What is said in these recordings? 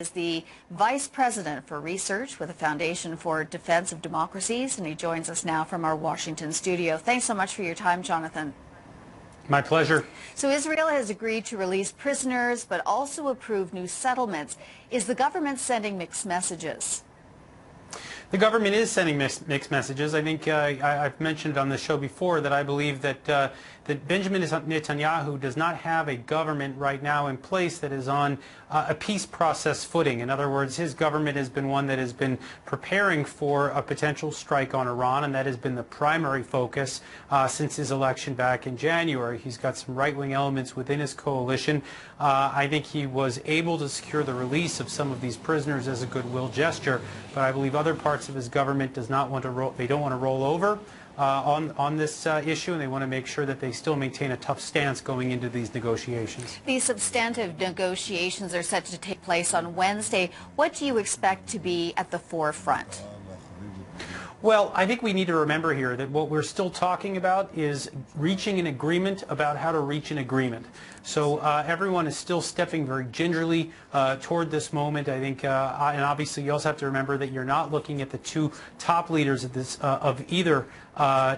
Is the Vice President for Research with the Foundation for Defense of Democracies, and he joins us now from our Washington studio. Thanks so much for your time, Jonathan. My pleasure. So Israel has agreed to release prisoners, but also approve new settlements. Is the government sending mixed messages? The government is sending mixed messages. I think I've mentioned on the show before that I believe that that Benjamin Netanyahu does not have a government right now in place that is on a peace process footing. In other words, his government has been one that has been preparing for a potential strike on Iran, and that has been the primary focus since his election back in January. He's got some right-wing elements within his coalition. I think he was able to secure the release of some of these prisoners as a goodwill gesture, but I believe other parts of his government does not want to don't want to roll over on this issue, and they want to make sure that they still maintain a tough stance going into these negotiations. These substantive negotiations are set to take place on Wednesday. What do you expect to be at the forefront? Well, I think we need to remember here that what we're still talking about is reaching an agreement about how to reach an agreement. So everyone is still stepping very gingerly toward this moment. I think, and obviously you also have to remember that you're not looking at the two top leaders of this of either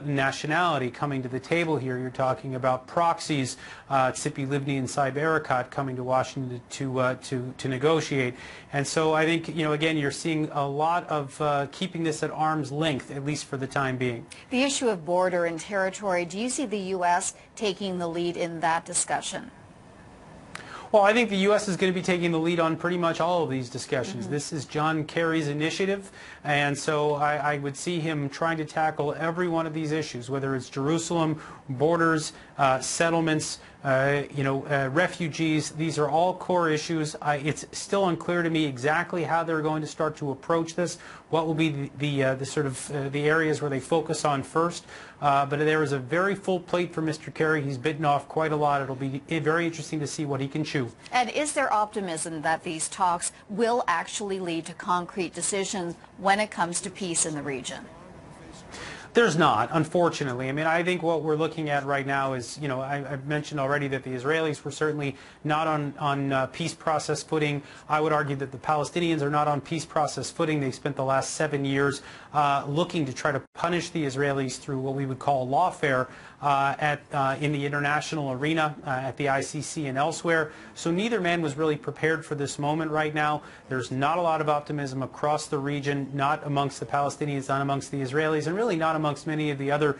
nationality coming to the table here. You're talking about proxies, Tzipi Livni and Saeb Erekat, coming to Washington to negotiate. And so I think, you know, again, you're seeing a lot of keeping this at arm's length, at least for the time being. The issue of border and territory, do you see the U.S. taking the lead in that discussion? Well, I think the U.S. is going to be taking the lead on pretty much all of these discussions. This is John Kerry's initiative, and so I would see him trying to tackle every one of these issues, whether it's Jerusalem, borders, settlements, refugees. These are all core issues. It's still unclear to me exactly how they're going to start to approach this, what will be the sort of the areas where they focus on first. But there is a very full plate for Mr. Kerry. He's bitten off quite a lot. It'll be very interesting to see what he can chew. And is there optimism that these talks will actually lead to concrete decisions when it comes to peace in the region? There's not, unfortunately. I mean, I think what we're looking at right now is, you know, I've mentioned already that the Israelis were certainly not on peace process footing. I would argue that the Palestinians are not on peace process footing. They spent the last 7 years looking to try to punish the Israelis through what we would call lawfare in the international arena, at the ICC and elsewhere. So neither man was really prepared for this moment right now. There's not a lot of optimism across the region, not amongst the Palestinians, not amongst the Israelis, and really not amongst many of the other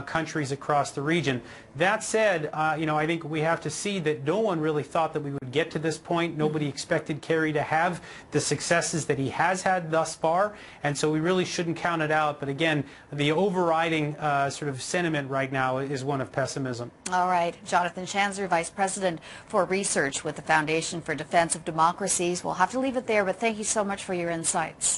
countries across the region. That said, I think we have to see that no one really thought that we would get to this point. Nobody expected Kerry to have the successes that he has had thus far, and so we really shouldn't count it out. But again, the overriding sort of sentiment right now is one of pessimism. All right. Jonathan Schanzer, Vice President for Research with the Foundation for Defense of Democracies. We'll have to leave it there, but thank you so much for your insights.